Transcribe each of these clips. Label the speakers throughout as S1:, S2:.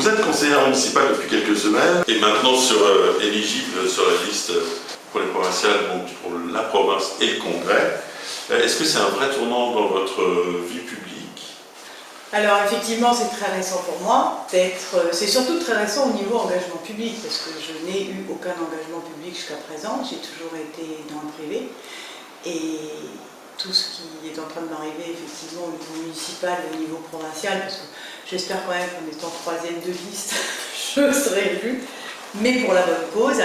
S1: Vous êtes conseillère municipale depuis quelques semaines et maintenant éligible sur la liste pour les provinciales, donc pour la province et le congrès. Est-ce que c'est un vrai tournant dans votre vie publique?
S2: Alors effectivement, c'est très récent pour moi c'est surtout très récent au niveau engagement public, parce que je n'ai eu aucun engagement public jusqu'à présent, j'ai toujours été dans le privé. Et tout ce qui est en train de m'arriver effectivement au niveau municipal, au niveau provincial, parce que j'espère quand même qu'en étant troisième de liste, je serai élue, mais pour la bonne cause,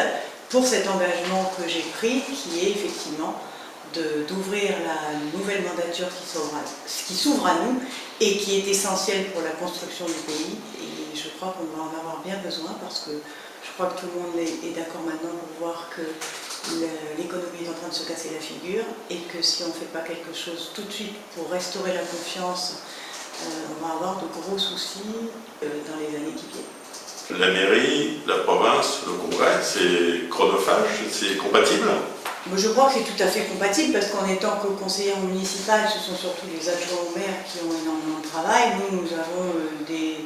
S2: pour cet engagement que j'ai pris, qui est effectivement d'ouvrir la nouvelle mandature qui s'ouvre à nous et qui est essentielle pour la construction du pays. Et je crois qu'on va en avoir bien besoin, parce que je crois que tout le monde est d'accord maintenant pour voir que l'économie est en train de se casser la figure et que si on ne fait pas quelque chose tout de suite pour restaurer la confiance, on va avoir de gros soucis dans les années qui viennent.
S1: La mairie, la province, le congrès, c'est chronophage, c'est compatible?
S2: Je crois que c'est tout à fait compatible, parce qu'en étant que conseillère municipale, ce sont surtout les adjoints au maire qui ont énormément de travail. Nous avons des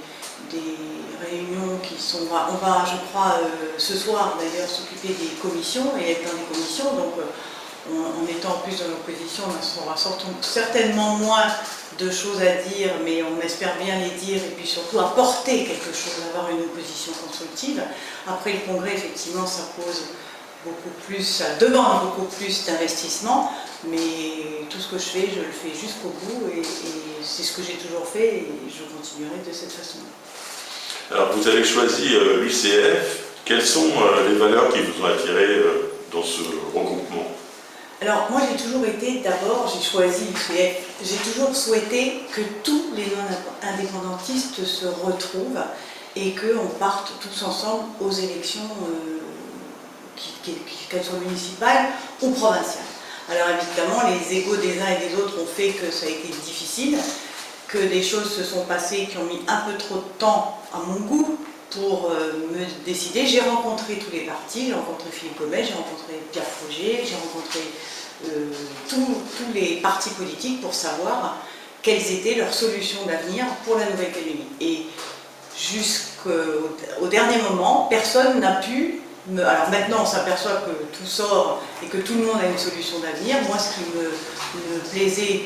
S2: réunions qui sont... On va, je crois, ce soir d'ailleurs s'occuper des commissions et être dans les commissions. Donc en étant plus dans l'opposition, on aura certainement moins de choses à dire, mais on espère bien les dire et puis surtout apporter quelque chose, avoir une opposition constructive. Après le congrès, effectivement, ça pose beaucoup plus, ça demande beaucoup plus d'investissement, mais tout ce que je fais, je le fais jusqu'au bout et c'est ce que j'ai toujours fait et je continuerai de cette façon.
S1: Alors vous avez choisi l'UCF. Quelles sont les valeurs qui vous ont attiré dans ce regroupement?
S2: Alors moi j'ai toujours été, d'abord j'ai choisi l'UCF, j'ai toujours souhaité que tous les non-indépendantistes se retrouvent et qu'on parte tous ensemble aux élections qu'elles soient municipales ou provinciales. Alors évidemment, les égos des uns et des autres ont fait que ça a été difficile, que des choses se sont passées qui ont mis un peu trop de temps à mon goût pour me décider. J'ai rencontré tous les partis, j'ai rencontré Philippe Gomet, j'ai rencontré Pierre Fauger, j'ai rencontré tous les partis politiques pour savoir quelles étaient leurs solutions d'avenir pour la Nouvelle-Calédonie. Et jusqu'au dernier moment, personne n'a pu... Alors maintenant, on s'aperçoit que tout sort et que tout le monde a une solution d'avenir. Moi, ce qui me plaisait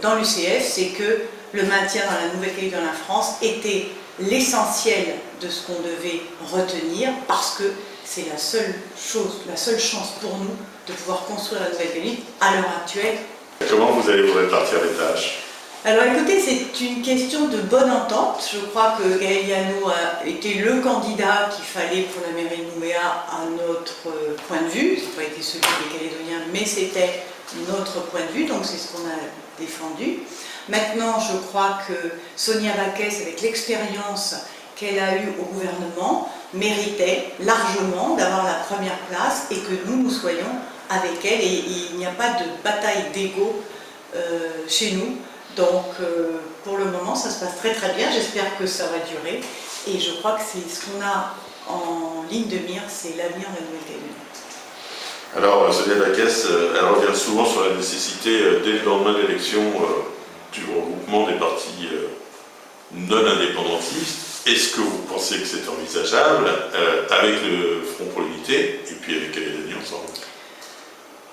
S2: dans l'UCF, c'est que le maintien dans la Nouvelle-Calédonie, dans la France, était l'essentiel de ce qu'on devait retenir, parce que c'est la seule chance pour nous de pouvoir construire la Nouvelle-Calédonie à l'heure actuelle.
S1: Comment vous allez vous répartir les tâches?
S2: Alors écoutez, c'est une question de bonne entente. Je crois que Gaël Yano a été le candidat qu'il fallait pour la mairie de Nouméa à notre point de vue. Ce n'a pas été celui des Calédoniens, mais c'était notre point de vue, donc c'est ce qu'on a défendu. Maintenant, je crois que Sonia Baquès, avec l'expérience qu'elle a eue au gouvernement, méritait largement d'avoir la première place et que nous soyons avec elle. Et il n'y a pas de bataille d'ego chez nous. Donc pour le moment ça se passe très très bien, j'espère que ça va durer et je crois que c'est ce qu'on a en ligne de mire, c'est l'avenir de la Nouvelle-Calédonie.
S1: Alors Sonia Baquès, elle revient souvent sur la nécessité dès le lendemain de l'élection du regroupement des partis non indépendantistes. Est-ce que vous pensez que c'est envisageable avec le Front pour l'Unité et puis avec Calédonie ensemble?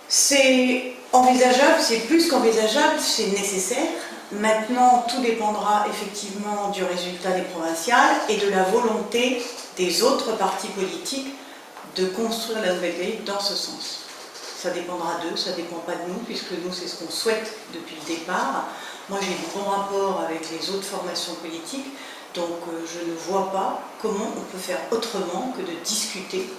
S2: C'est envisageable, c'est plus qu'envisageable, c'est nécessaire. Maintenant, tout dépendra effectivement du résultat des provinciales et de la volonté des autres partis politiques de construire la Nouvelle-Calédonie dans ce sens. Ça dépendra d'eux, ça ne dépend pas de nous, puisque nous, c'est ce qu'on souhaite depuis le départ. Moi, j'ai de bons rapports avec les autres formations politiques, donc je ne vois pas comment on peut faire autrement que de discuter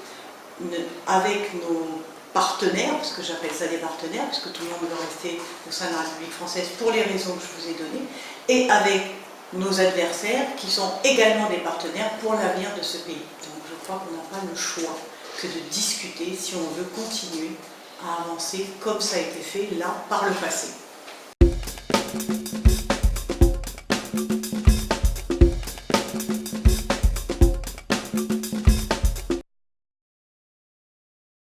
S2: avec nos partenaires, parce que j'appelle ça des partenaires, puisque tout le monde veut rester au sein de la République française pour les raisons que je vous ai données, et avec nos adversaires qui sont également des partenaires pour l'avenir de ce pays. Donc je crois qu'on n'a pas le choix que de discuter si on veut continuer à avancer comme ça a été fait là par le passé.